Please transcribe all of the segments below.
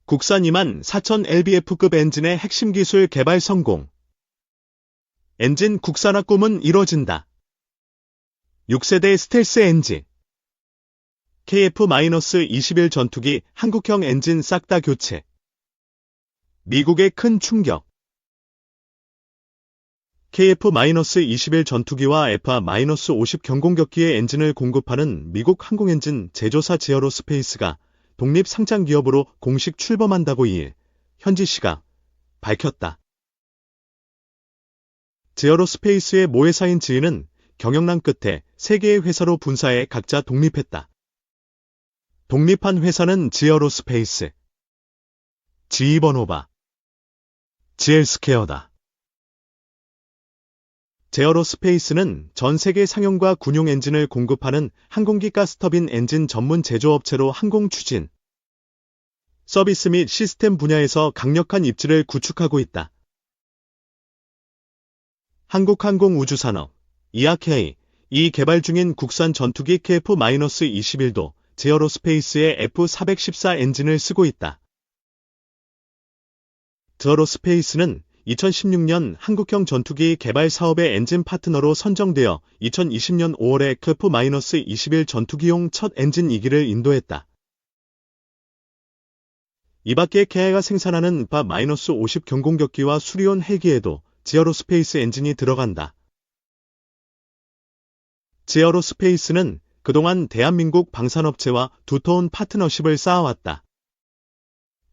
국산 24000 lbf급 엔진의 핵심 기술 개발 성공. 엔진 국산화 꿈은 이뤄진다. 6세대 스텔스 엔진. KF-21 전투기 한국형 엔진 싹 다 교체. 미국의 큰 충격. KF-21 전투기와 F-50 경공격기의 엔진을 공급하는 미국 항공엔진 제조사 지어로스페이스가 독립 상장 기업으로 공식 출범한다고 2일 현지 시각 밝혔다. 지어로스페이스의 모회사인 지인은 경영난 끝에 3개의 회사로 분사해 각자 독립했다. 독립한 회사는 지어로스페이스, 지휘번호바 GL스퀘어다. 지어로스페이스는 전 세계 상용과 군용 엔진을 공급하는 항공기 가스터빈 엔진 전문 제조업체로 항공 추진, 서비스 및 시스템 분야에서 강력한 입지를 구축하고 있다. 한국항공우주산업, ERK, 이 개발 중인 국산 전투기 KF-21도 지어로스페이스의 F-414 엔진을 쓰고 있다. 지어로스페이스는 2016년 한국형 전투기 개발 사업의 엔진 파트너로 선정되어 2020년 5월에 KF-21 전투기용 첫 엔진 2기를 인도했다. 이 밖에 KA가 생산하는 F-50 경공격기와 수리온 헬기에도 지어로스페이스 엔진이 들어간다. 지어로스페이스는 그동안 대한민국 방산업체와 두터운 파트너십을 쌓아왔다.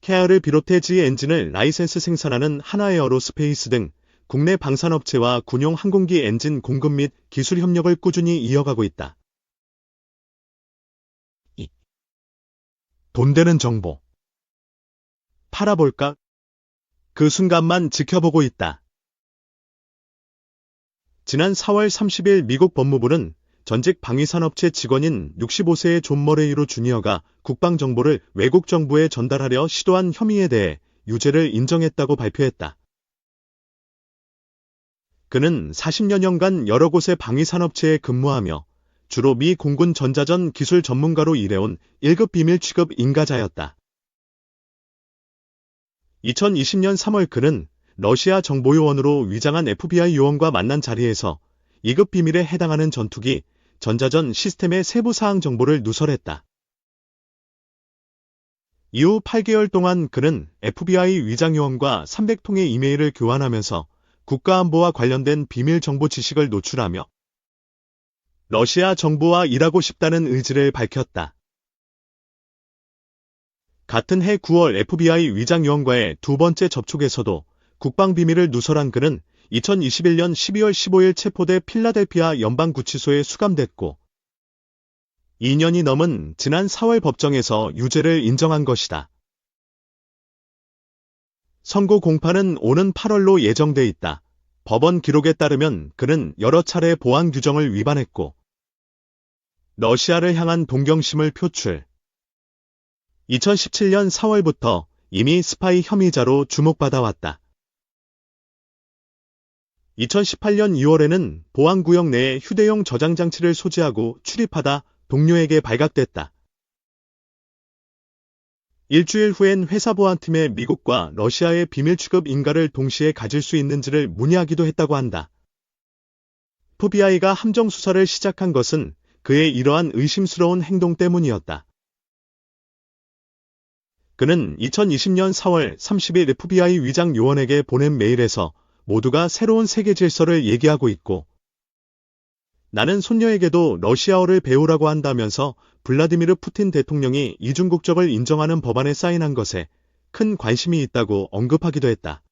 KA를 비롯해 지 엔진을 라이센스 생산하는 하나에어로스페이스 등 국내 방산업체와 군용 항공기 엔진 공급 및 기술 협력을 꾸준히 이어가고 있다. 돈 되는 정보. 팔아볼까? 그 순간만 지켜보고 있다. 지난 4월 30일 미국 법무부는 전직 방위산업체 직원인 65세의 존 머레이로 주니어가 국방정보를 외국 정부에 전달하려 시도한 혐의에 대해 유죄를 인정했다고 발표했다. 그는 40여 년간 여러 곳의 방위산업체에 근무하며 주로 미 공군 전자전 기술 전문가로 일해온 1급 비밀 취급 인가자였다. 2020년 3월 그는 러시아 정보요원으로 위장한 FBI 요원과 만난 자리에서 2급 비밀에 해당하는 전투기, 전자전 시스템의 세부 사항 정보를 누설했다. 이후 8개월 동안 그는 FBI 위장요원과 300통의 이메일을 교환하면서 국가안보와 관련된 비밀 정보 지식을 노출하며 러시아 정부와 일하고 싶다는 의지를 밝혔다. 같은 해 9월 FBI 위장요원과의 두 번째 접촉에서도 국방비밀을 누설한 그는 2021년 12월 15일 체포돼 필라델피아 연방구치소에 수감됐고 2년이 넘은 지난 4월 법정에서 유죄를 인정한 것이다. 선고 공판은 오는 8월로 예정돼 있다. 법원 기록에 따르면 그는 여러 차례 보안 규정을 위반했고 러시아를 향한 동경심을 표출. 2017년 4월부터 이미 스파이 혐의자로 주목받아왔다. 2018년 2월에는 보안구역 내에 휴대용 저장장치를 소지하고 출입하다 동료에게 발각됐다. 일주일 후엔 회사 보안팀에 미국과 러시아의 비밀 취급 인가를 동시에 가질 수 있는지를 문의하기도 했다고 한다. FBI가 함정 수사를 시작한 것은 그의 이러한 의심스러운 행동 때문이었다. 그는 2020년 4월 30일 FBI 위장 요원에게 보낸 메일에서 모두가 새로운 세계 질서를 얘기하고 있고 나는 손녀에게도 러시아어를 배우라고 한다면서 블라디미르 푸틴 대통령이 이중 국적을 인정하는 법안에 사인한 것에 큰 관심이 있다고 언급하기도 했다.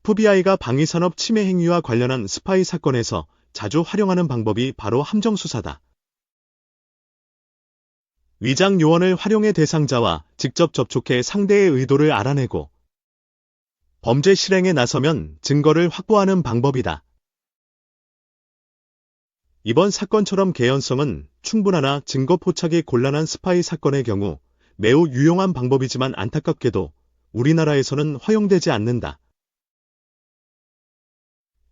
FBI가 방위산업 침해 행위와 관련한 스파이 사건에서 자주 활용하는 방법이 바로 함정 수사다. 위장 요원을 활용해 대상자와 직접 접촉해 상대의 의도를 알아내고 범죄 실행에 나서면 증거를 확보하는 방법이다. 이번 사건처럼 개연성은 충분하나 증거 포착이 곤란한 스파이 사건의 경우 매우 유용한 방법이지만 안타깝게도 우리나라에서는 허용되지 않는다.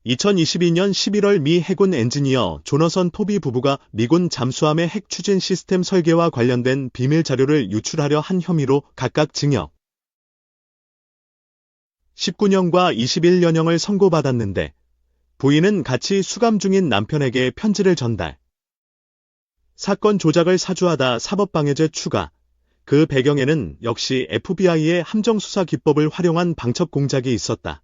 2022년 11월 미 해군 엔지니어 조너선 토비 부부가 미군 잠수함의 핵 추진 시스템 설계와 관련된 비밀 자료를 유출하려 한 혐의로 각각 징역 19년과 21년형을 선고받았는데 부인은 같이 수감 중인 남편에게 편지를 전달. 사건 조작을 사주하다 사법방해죄 추가. 그 배경에는 역시 FBI의 함정수사 기법을 활용한 방첩 공작이 있었다.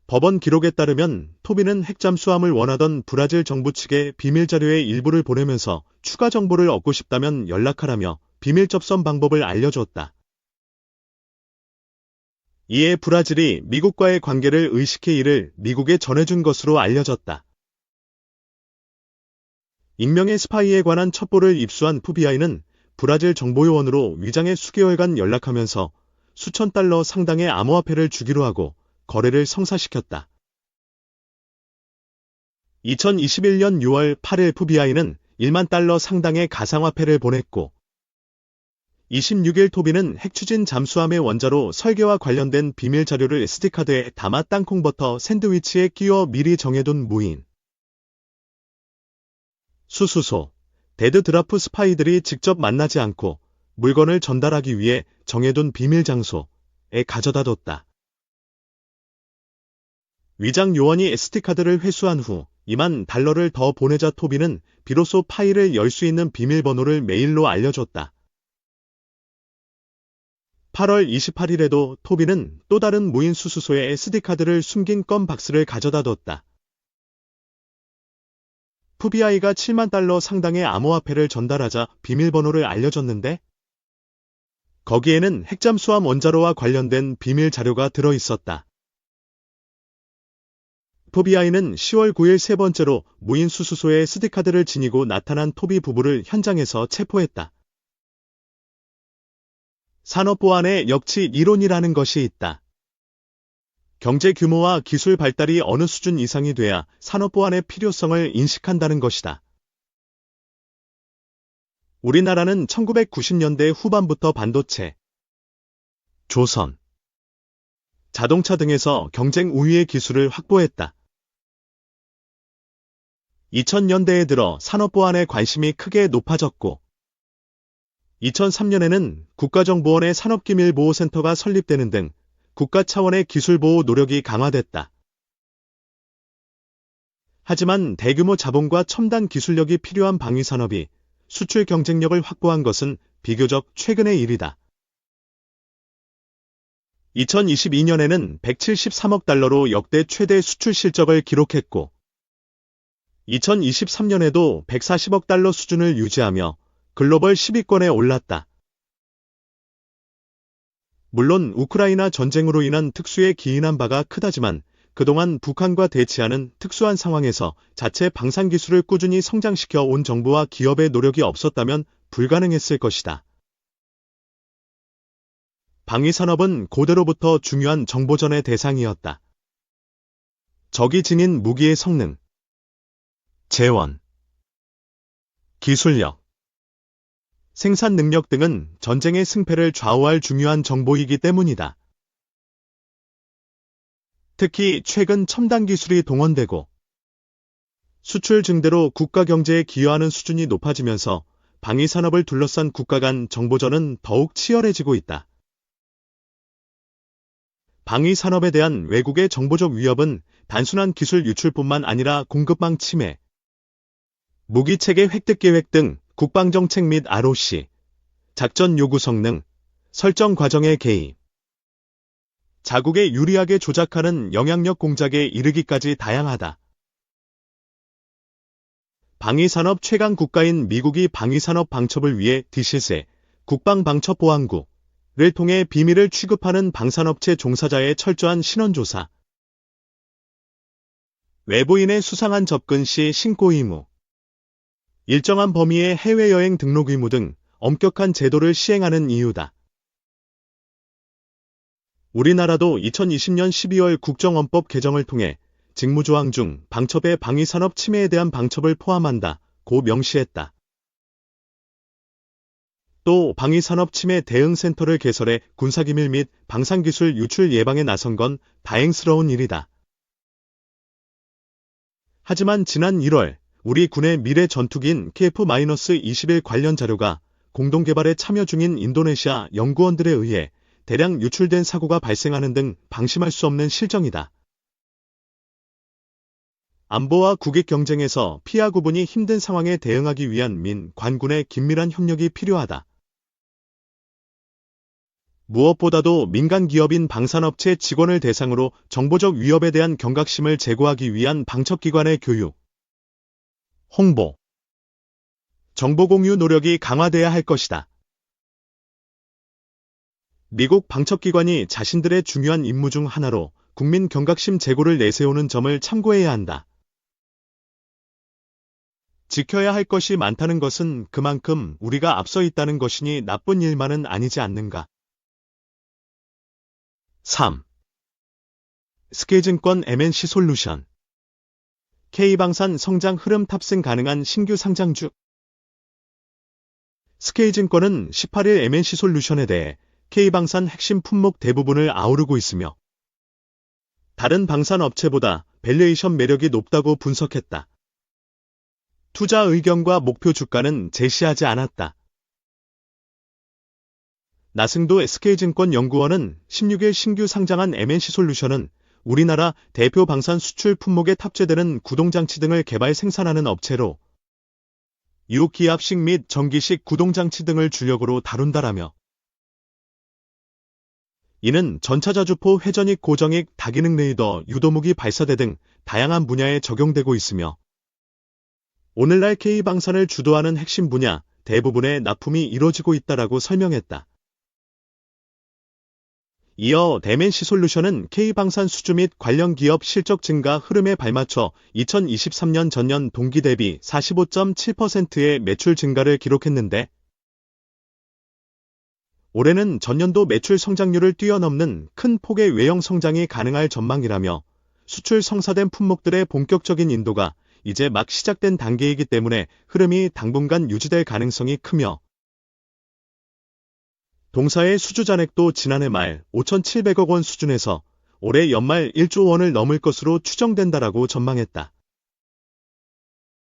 법원 기록에 따르면 토비는 핵잠수함을 원하던 브라질 정부 측에 비밀 자료의 일부를 보내면서 추가 정보를 얻고 싶다면 연락하라며 비밀 접선 방법을 알려주었다. 이에 브라질이 미국과의 관계를 의식해 이를 미국에 전해준 것으로 알려졌다. 익명의 스파이에 관한 첩보를 입수한 FBI는 브라질 정보요원으로 위장해 수개월간 연락하면서 수천 달러 상당의 암호화폐를 주기로 하고 거래를 성사시켰다. 2021년 6월 8일 FBI는 1만 달러 상당의 가상화폐를 보냈고 26일 토비는 핵추진 잠수함의 원자로 설계와 관련된 비밀 자료를 SD카드에 담아 땅콩버터 샌드위치에 끼워 미리 정해둔 무인 수수소, 데드 드라프 스파이들이 직접 만나지 않고 물건을 전달하기 위해 정해둔 비밀 장소에 가져다 뒀다. 위장 요원이 SD카드를 회수한 후 2만 달러를 더 보내자 토비는 비로소 파일을 열 수 있는 비밀번호를 메일로 알려줬다. 8월 28일에도 토비는 또 다른 무인 수수소에 SD카드를 숨긴 껌 박스를 가져다 뒀다. FBI가 7만 달러 상당의 암호화폐를 전달하자 비밀번호를 알려줬는데 거기에는 핵잠수함 원자로와 관련된 비밀 자료가 들어있었다. FBI는 10월 9일 세 번째로 무인 수수소에 SD카드를 지니고 나타난 토비 부부를 현장에서 체포했다. 산업보안에 역치 이론이라는 것이 있다. 경제 규모와 기술 발달이 어느 수준 이상이 돼야 산업보안의 필요성을 인식한다는 것이다. 우리나라는 1990년대 후반부터 반도체, 조선, 자동차 등에서 경쟁 우위의 기술을 확보했다. 2000년대에 들어 산업보안에 관심이 크게 높아졌고 2003년에는 국가정보원의 산업기밀보호센터가 설립되는 등 국가 차원의 기술보호 노력이 강화됐다. 하지만 대규모 자본과 첨단 기술력이 필요한 방위산업이 수출 경쟁력을 확보한 것은 비교적 최근의 일이다. 2022년에는 173억 달러로 역대 최대 수출 실적을 기록했고 2023년에도 140억 달러 수준을 유지하며 글로벌 10위권에 올랐다. 물론 우크라이나 전쟁으로 인한 특수에 기인한 바가 크다지만 그동안 북한과 대치하는 특수한 상황에서 자체 방산기술을 꾸준히 성장시켜 온 정부와 기업의 노력이 없었다면 불가능했을 것이다. 방위산업은 고대로부터 중요한 정보전의 대상이었다. 적이 지닌 무기의 성능, 재원, 기술력, 생산 능력 등은 전쟁의 승패를 좌우할 중요한 정보이기 때문이다. 특히 최근 첨단 기술이 동원되고 수출 증대로 국가 경제에 기여하는 수준이 높아지면서 방위산업을 둘러싼 국가 간 정보전은 더욱 치열해지고 있다. 방위산업에 대한 외국의 정보적 위협은 단순한 기술 유출뿐만 아니라 공급망 침해, 무기체계 획득 계획 등 국방정책 및 ROC, 작전 요구 성능, 설정 과정의 개입, 자국에 유리하게 조작하는 영향력 공작에 이르기까지 다양하다. 방위산업 최강 국가인 미국이 방위산업 방첩을 위해 DCSE, 국방방첩보안국을 통해 비밀을 취급하는 방산업체 종사자의 철저한 신원조사, 외부인의 수상한 접근 시 신고 의무, 일정한 범위의 해외여행 등록 의무 등 엄격한 제도를 시행하는 이유다. 우리나라도 2020년 12월 국정원법 개정을 통해 직무조항 중 방첩의 방위산업 침해에 대한 방첩을 포함한다고 명시했다. 또 방위산업 침해 대응센터를 개설해 군사기밀 및 방산기술 유출 예방에 나선 건 다행스러운 일이다. 하지만 지난 1월 우리 군의 미래 전투기인 KF-21 관련 자료가 공동개발에 참여 중인 인도네시아 연구원들에 의해 대량 유출된 사고가 발생하는 등 방심할 수 없는 실정이다. 안보와 국익 경쟁에서 피하 구분이 힘든 상황에 대응하기 위한 민, 관군의 긴밀한 협력이 필요하다. 무엇보다도 민간 기업인 방산업체 직원을 대상으로 정보적 위협에 대한 경각심을 제고하기 위한 방첩기관의 교육, 홍보, 정보 공유 노력이 강화돼야 할 것이다. 미국 방첩기관이 자신들의 중요한 임무 중 하나로 국민 경각심 제고를 내세우는 점을 참고해야 한다. 지켜야 할 것이 많다는 것은 그만큼 우리가 앞서 있다는 것이니 나쁜 일만은 아니지 않는가. 3. SK증권 MNC 솔루션 K방산 성장 흐름 탑승 가능한 신규 상장주. SK증권은 18일 MNC 솔루션에 대해 K방산 핵심 품목 대부분을 아우르고 있으며 다른 방산업체보다 밸류에이션 매력이 높다고 분석했다. 투자 의견과 목표 주가는 제시하지 않았다. 나승도 SK증권 연구원은 16일 신규 상장한 MNC 솔루션은 우리나라 대표 방산 수출 품목에 탑재되는 구동장치 등을 개발 생산하는 업체로 유기압식 및 전기식 구동장치 등을 주력으로 다룬다라며 이는 전차자주포 회전익 고정익 다기능 레이더 유도무기 발사대 등 다양한 분야에 적용되고 있으며 오늘날 K방산을 주도하는 핵심 분야 대부분의 납품이 이뤄지고 있다라고 설명했다. 이어 MNC 솔루션은 K방산 수주 및 관련 기업 실적 증가 흐름에 발맞춰 2023년 전년 동기 대비 45.7%의 매출 증가를 기록했는데 올해는 전년도 매출 성장률을 뛰어넘는 큰 폭의 외형 성장이 가능할 전망이라며 수출 성사된 품목들의 본격적인 인도가 이제 막 시작된 단계이기 때문에 흐름이 당분간 유지될 가능성이 크며 동사의 수주 잔액도 지난해 말 5,700억 원 수준에서 올해 연말 1조 원을 넘을 것으로 추정된다라고 전망했다.